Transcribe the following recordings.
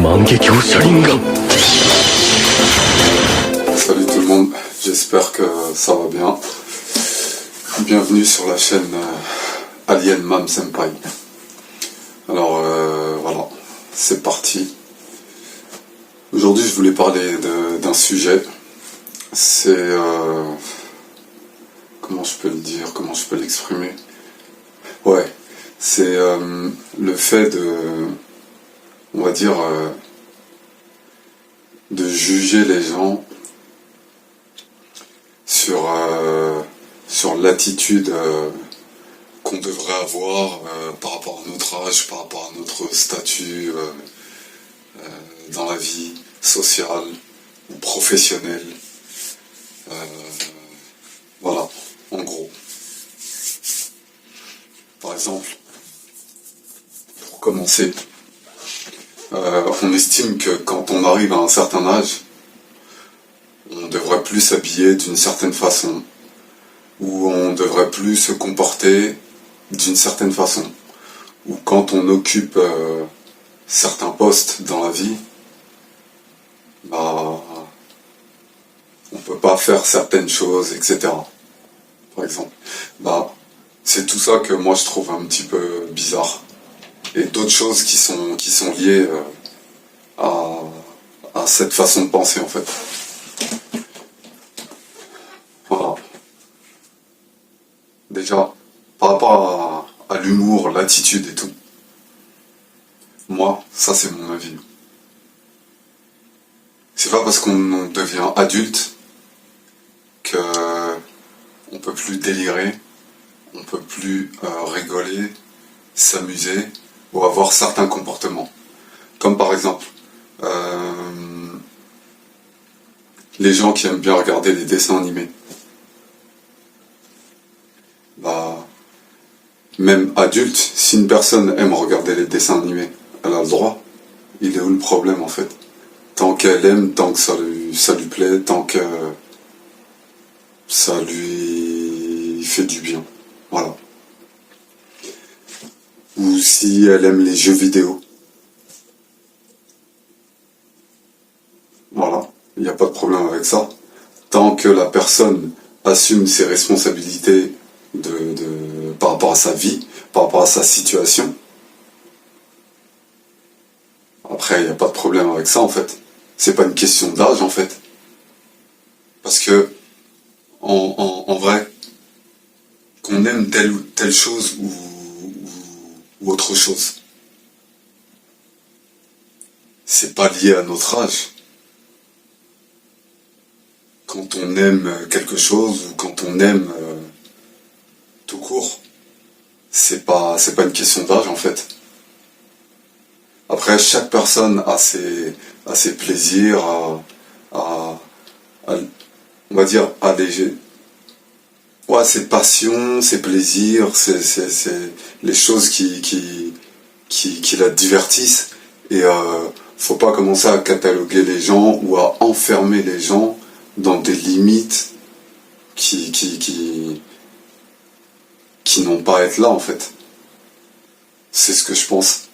万華鏡車輪眼。 Salut tout le monde, j'espère que ça va bien. Bienvenue sur la chaîne Alien Mam Senpai. Alors voilà, c'est parti. Aujourd'hui je voulais parler d'un sujet. C'est... comment je peux le dire, comment je peux l'exprimer? Ouais, c'est le fait de... on va dire... de juger les gens sur l'attitude qu'on devrait avoir par rapport à notre âge, par rapport à notre statut dans la vie sociale ou professionnelle. Voilà, en gros. Par exemple, pour commencer, on estime que quand on arrive à un certain âge, on devrait plus s'habiller d'une certaine façon, ou on devrait plus se comporter d'une certaine façon, ou quand on occupe certains postes dans la vie, bah, on peut pas faire certaines choses, etc. Par exemple, bah, c'est tout ça que moi je trouve un petit peu bizarre, et d'autres choses qui sont liées à cette façon de penser en fait. Voilà. Déjà, par rapport à l'humour, l'attitude et tout, moi, ça c'est mon avis. C'est pas parce qu'on devient adulte que on peut plus délirer, on peut plus rigoler, s'amuser ou avoir certains comportements. Comme par exemple, les gens qui aiment bien regarder les dessins animés. Bah, même adulte, si une personne aime regarder les dessins animés, elle a le droit. Il est où le problème en fait? Tant qu'elle aime, tant que ça lui plaît, tant que ça lui fait du bien. Voilà. Ou si elle aime les jeux vidéo. Voilà, il n'y a pas de problème avec ça. Tant que la personne assume ses responsabilités par rapport à sa vie, par rapport à sa situation. Après, il n'y a pas de problème avec ça en fait. C'est pas une question d'âge en fait. Parce que, en vrai, qu'on aime telle ou telle chose ou autre chose, c'est pas lié à notre âge. Quand on aime quelque chose ou quand on aime tout court, c'est pas une question d'âge en fait. Après, chaque personne a ses plaisirs, on va dire, ses passions, ses plaisirs, les choses qui la divertissent. Et faut pas commencer à cataloguer les gens ou à enfermer les gens dans des limites qui n'ont pas à être là en fait. C'est ce que je pense.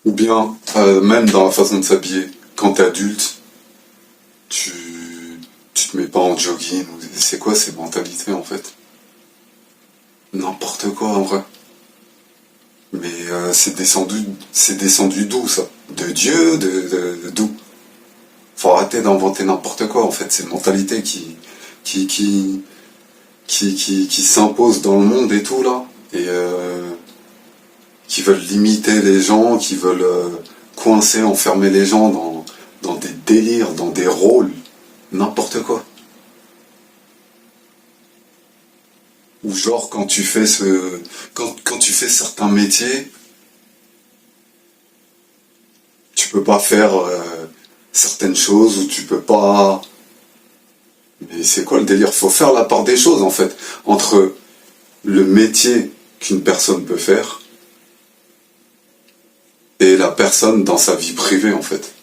Ou bien, même dans la façon de s'habiller, quand t'es adulte, tu te mets pas en jogging, c'est quoi ces mentalités en fait? N'importe quoi en vrai. Mais c'est descendu d'où ça? De Dieu, d'où? Faut arrêter d'inventer n'importe quoi en fait, c'est une mentalité qui s'impose dans le monde et tout là, et qui veulent limiter les gens, qui veulent coincer, enfermer les gens dans des délires, dans des rôles, n'importe quoi. Ou genre quand tu fais quand tu fais certains métiers, tu peux pas faire certaines choses, ou tu peux pas... Mais c'est quoi le délire? Faut faire la part des choses en fait, entre le métier qu'une personne peut faire et la personne dans sa vie privée en fait.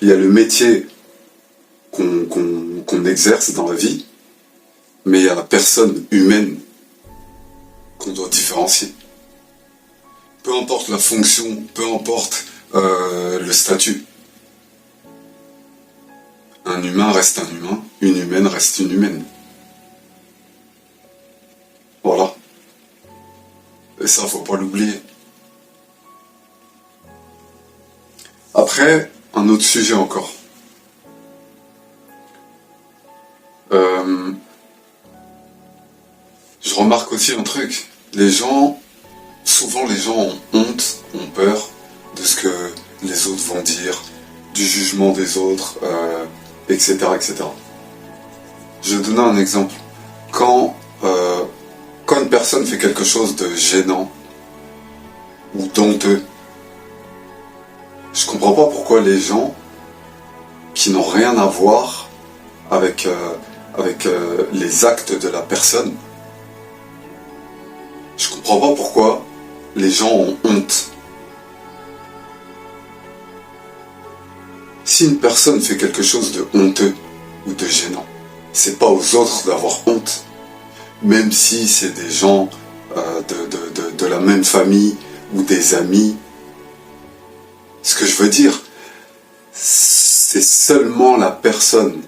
Il y a le métier qu'on exerce dans la vie, mais il y a la personne humaine qu'on doit différencier. Peu importe la fonction, peu importe le statut. Un humain reste un humain, une humaine reste une humaine. Voilà. Et ça, faut pas l'oublier. Après, un autre sujet encore. Je remarque aussi un truc. Souvent les gens ont honte, ont peur de ce que les autres vont dire, du jugement des autres, etc., etc. Je vais donner un exemple. Quand, quand une personne fait quelque chose de gênant ou d'honteux, je comprends pas pourquoi les gens qui n'ont rien à voir avec, les actes de la personne, je comprends pas pourquoi les gens ont honte. Si une personne fait quelque chose de honteux ou de gênant, c'est pas aux autres d'avoir honte. Même si c'est des gens de la même famille ou des amis. Ce que je veux dire, c'est seulement la personne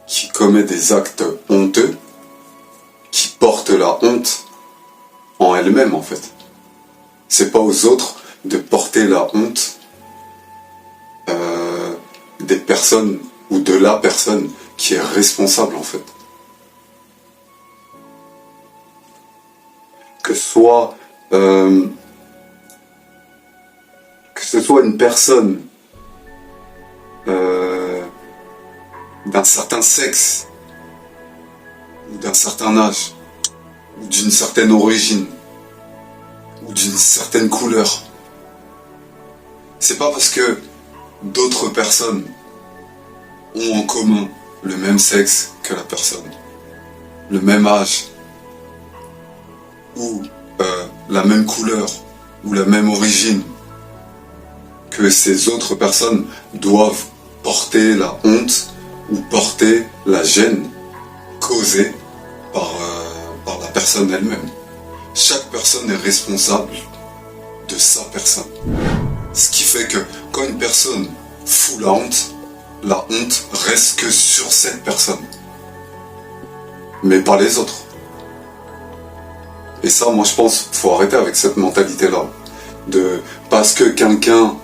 qui commet des actes honteux qui porte la honte en elle-même en fait. C'est pas aux autres de porter la honte des personnes ou de la personne qui est responsable en fait. Que ce soit une personne d'un certain sexe ou d'un certain âge ou d'une certaine origine ou d'une certaine couleur. C'est pas parce que d'autres personnes ont en commun le même sexe que la personne, le même âge, ou la même couleur, ou la même origine, que ces autres personnes doivent porter la honte ou porter la gêne causée par la personne elle-même. Chaque personne est responsable de sa personne. Ce qui fait que quand une personne fout la honte reste que sur cette personne, mais pas les autres. Et ça, moi je pense qu'il faut arrêter avec cette mentalité-là. Parce que quelqu'un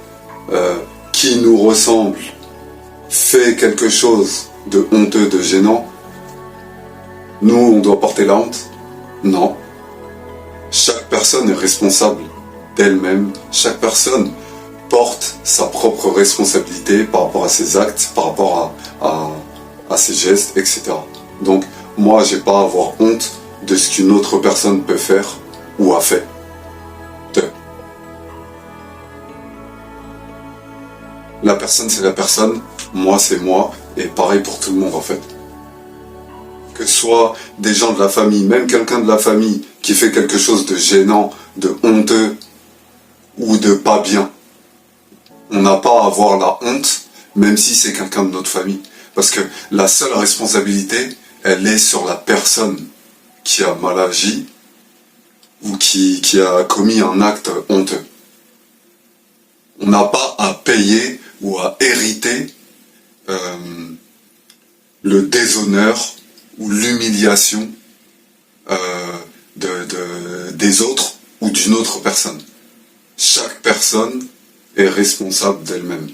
qui nous ressemble fait quelque chose de honteux, de gênant, nous on doit porter la honte? Non. Chaque personne est responsable d'elle-même. Chaque personne porte sa propre responsabilité par rapport à ses actes, par rapport à ses gestes, etc. Donc, moi, j'ai pas à avoir honte de ce qu'une autre personne peut faire ou a fait. La personne, c'est la personne, moi, c'est moi, et pareil pour tout le monde, en fait. Que ce soit des gens de la famille, même quelqu'un de la famille qui fait quelque chose de gênant, de honteux ou de pas bien. On n'a pas à avoir la honte, même si c'est quelqu'un de notre famille. Parce que la seule responsabilité, elle est sur la personne qui a mal agi ou qui a commis un acte honteux. On n'a pas à payer ou à hériter le déshonneur ou l'humiliation des autres ou d'une autre personne. Chaque personne est responsable d'elle-même.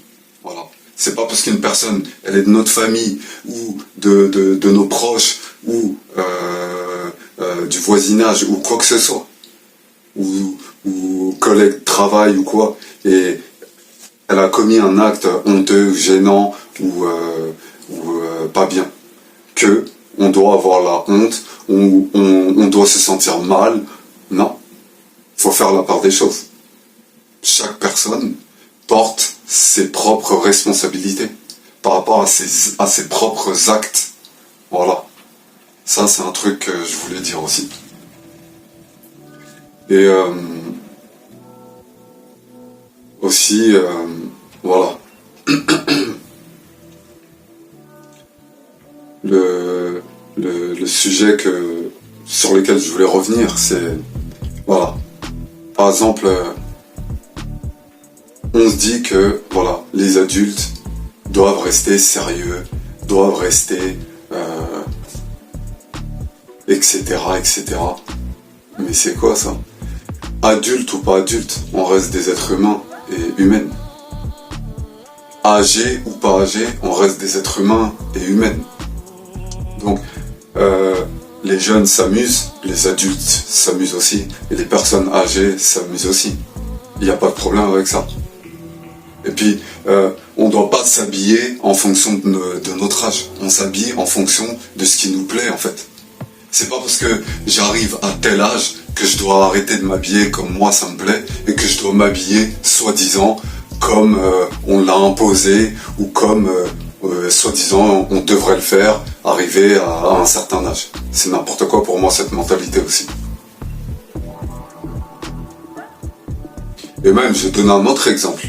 Voilà. C'est pas parce qu'une personne, elle est de notre famille ou de nos proches ou du voisinage ou quoi que ce soit, ou collègue de travail ou quoi, et elle a commis un acte honteux, gênant ou pas bien, que on doit avoir la honte, on doit se sentir mal. Non, faut faire la part des choses. Chaque personne porte ses propres responsabilités par rapport à ses propres actes. Voilà. Ça, c'est un truc que je voulais dire aussi. Et aussi, voilà. le sujet que sur lesquels je voulais revenir, c'est... Voilà. Par exemple, on se dit que, voilà, les adultes doivent rester sérieux, doivent rester... etc., etc. Mais c'est quoi ça? Adulte ou pas adulte, on reste des êtres humains et humaines. Âgés ou pas âgés, on reste des êtres humains et humaines. Donc, les jeunes s'amusent, les adultes s'amusent aussi, et les personnes âgées s'amusent aussi. Il n'y a pas de problème avec ça. Et puis, on ne doit pas s'habiller en fonction de notre âge. On s'habille en fonction de ce qui nous plaît, en fait. C'est pas parce que j'arrive à tel âge que je dois arrêter de m'habiller comme moi ça me plaît et que je dois m'habiller soi-disant comme on l'a imposé ou comme soi-disant on devrait le faire arriver à un certain âge. C'est n'importe quoi pour moi cette mentalité aussi. Et même je vais donner un autre exemple.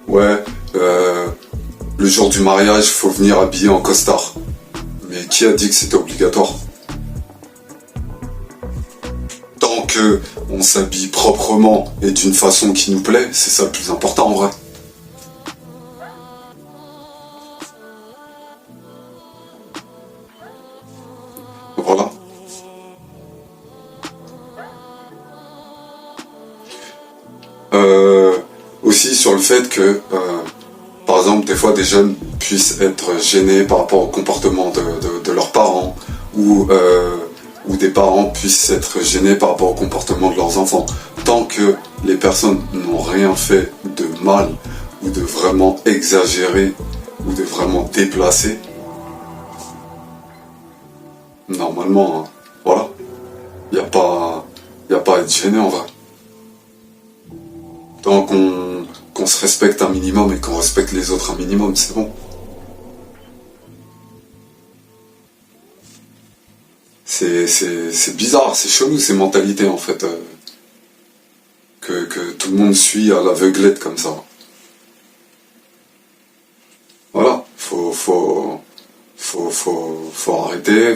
Ouais, le jour du mariage, il faut venir habillé en costard. Mais qui a dit que c'était obligatoire ? Tant que on s'habille proprement et d'une façon qui nous plaît, c'est ça le plus important en vrai. Voilà. Aussi sur le fait que, par exemple, des fois des jeunes puissent être gênés par rapport au comportement de leurs parents ou des parents puissent être gênés par rapport au comportement de leurs enfants. Tant que les personnes n'ont rien fait de mal ou de vraiment exagéré ou de vraiment déplacé, normalement, hein, voilà, il n'y a pas à être gêné en vrai. Tant qu'on se respecte un minimum et qu'on respecte les autres un minimum, c'est bon. C'est bizarre, c'est chelou ces mentalités en fait, que tout le monde suit à l'aveuglette comme ça. Voilà, faut arrêter,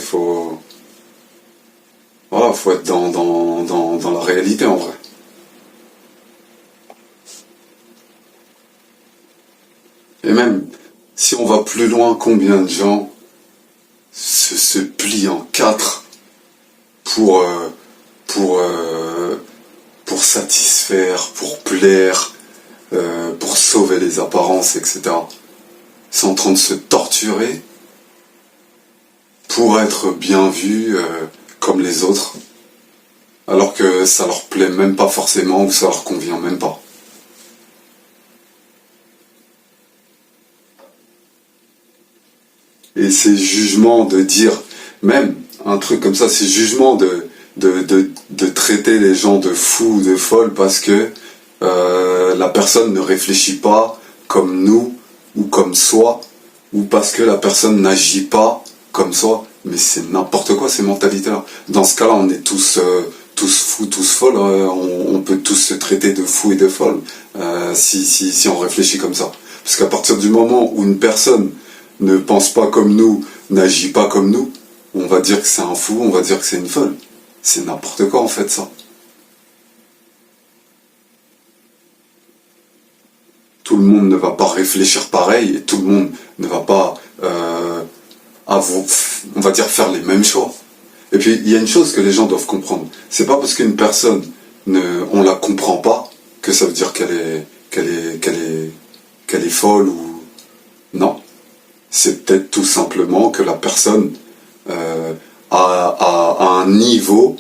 voilà, faut être dans la réalité en vrai. Et même, si on va plus loin, combien de gens se plient en quatre pour, pour satisfaire, pour plaire, pour sauver les apparences, etc. C'est en train de se torturer pour être bien vu comme les autres, alors que ça leur plaît même pas forcément ou ça leur convient même pas. Et ces jugements de dire, même un truc comme ça, ces jugements de traiter les gens de fous ou de folles parce que la personne ne réfléchit pas comme nous ou comme soi, ou parce que la personne n'agit pas comme soi, mais c'est n'importe quoi ces mentalités-là. Dans ce cas-là, on est tous fous, tous folles, on peut tous se traiter de fous et de folles si on réfléchit comme ça. Parce qu'à partir du moment où une personne ne pense pas comme nous, n'agit pas comme nous, on va dire que c'est un fou, on va dire que c'est une folle. C'est n'importe quoi en fait ça. Tout le monde ne va pas réfléchir pareil et tout le monde ne va pas, on va dire, faire les mêmes choix. Et puis il y a une chose que les gens doivent comprendre. C'est pas parce qu'une personne on la comprend pas que ça veut dire qu'elle est folle ou non. C'est peut-être tout simplement que la personne à un niveau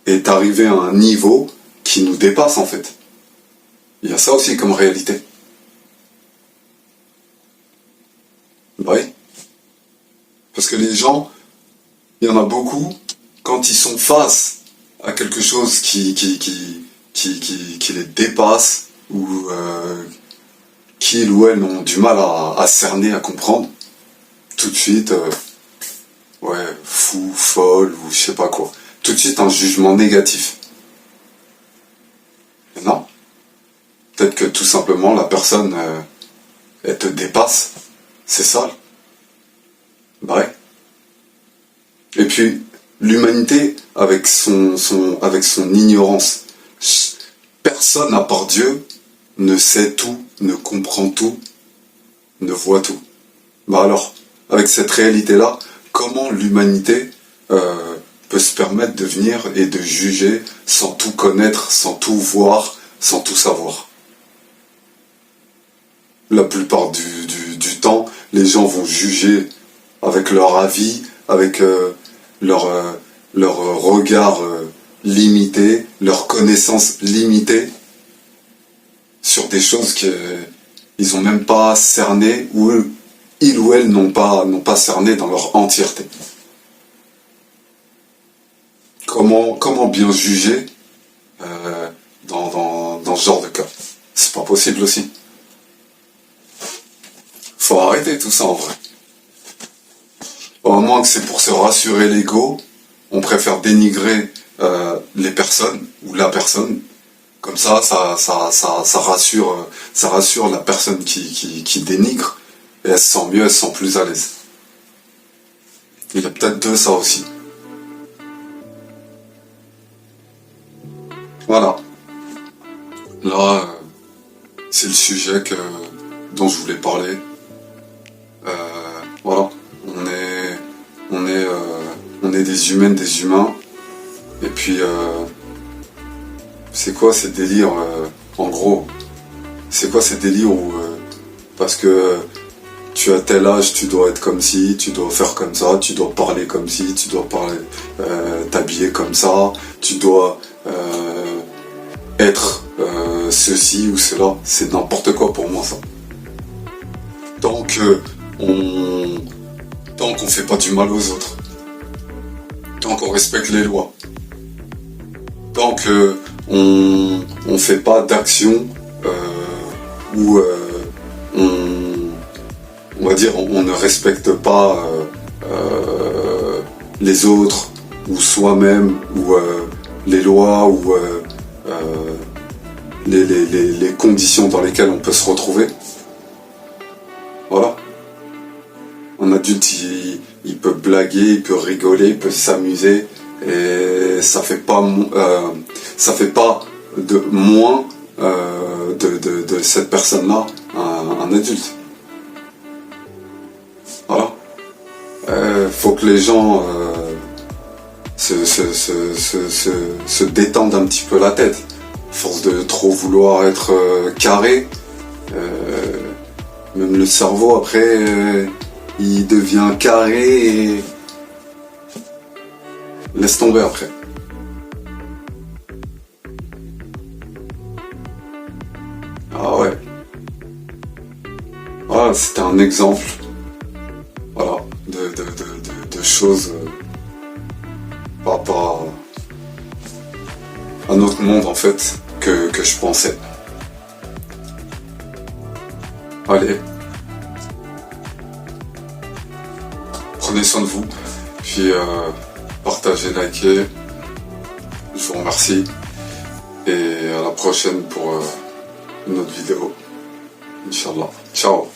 est arrivée à un niveau qui nous dépasse en fait. Il y a ça aussi comme réalité. Oui. Parce que les gens, il y en a beaucoup, quand ils sont face à quelque chose qui les dépasse ou qu'ils ou elles ont du mal à cerner, à comprendre, tout de suite, ouais, fou, folle ou je sais pas quoi. Tout de suite un jugement négatif. Mais non. Peut-être que tout simplement la personne, elle te dépasse. C'est ça. Ouais. Et puis, l'humanité avec avec son ignorance. Personne à part Dieu ne sait tout, ne comprend tout, ne voit tout. Bah alors, avec cette réalité-là, comment l'humanité peut se permettre de venir et de juger sans tout connaître, sans tout voir, sans tout savoir? La plupart du temps, les gens vont juger avec leur avis, avec leur regard limité, leur connaissance limitée sur des choses qu'ils n'ont même pas cernées ou ils ou elles n'ont pas cerné dans leur entièreté. Comment bien juger dans ce genre de cas? C'est pas possible aussi. Faut arrêter tout ça en vrai. Au moins que c'est pour se rassurer l'ego, on préfère dénigrer les personnes ou la personne. Comme ça rassure la personne qui dénigre et elle se sent mieux, elle se sent plus à l'aise. Il y a peut-être de ça aussi. Voilà. Là, c'est le sujet dont je voulais parler. Voilà. On est des humaines, des humains. Et puis, c'est quoi ces délires, en gros? C'est quoi ces délires où, parce que tu as tel âge, tu dois être comme ci, tu dois faire comme ça, tu dois parler comme ci, tu dois t'habiller comme ça, tu dois être ceci ou cela. C'est n'importe quoi pour moi ça. Tant qu'on fait pas du mal aux autres, tant qu'on respecte les lois, tant qu'on fait pas d'action où on va dire on ne respecte pas les autres ou soi-même ou les lois ou les conditions dans lesquelles on peut se retrouver. Voilà. Un adulte, il peut blaguer, il peut rigoler, il peut s'amuser et ça fait pas de moins de cette personne-là un adulte. Voilà. Faut que les gens se détendent un petit peu la tête. Force de trop vouloir être carré, même le cerveau après il devient carré et laisse tomber après. Ah ouais. Voilà, c'était un exemple, voilà, de choses par rapport à notre monde en fait que je pensais. Allez. Prenez soin de vous, puis partagez, likez, je vous remercie, et à la prochaine pour une autre vidéo, Inch'Allah. Ciao.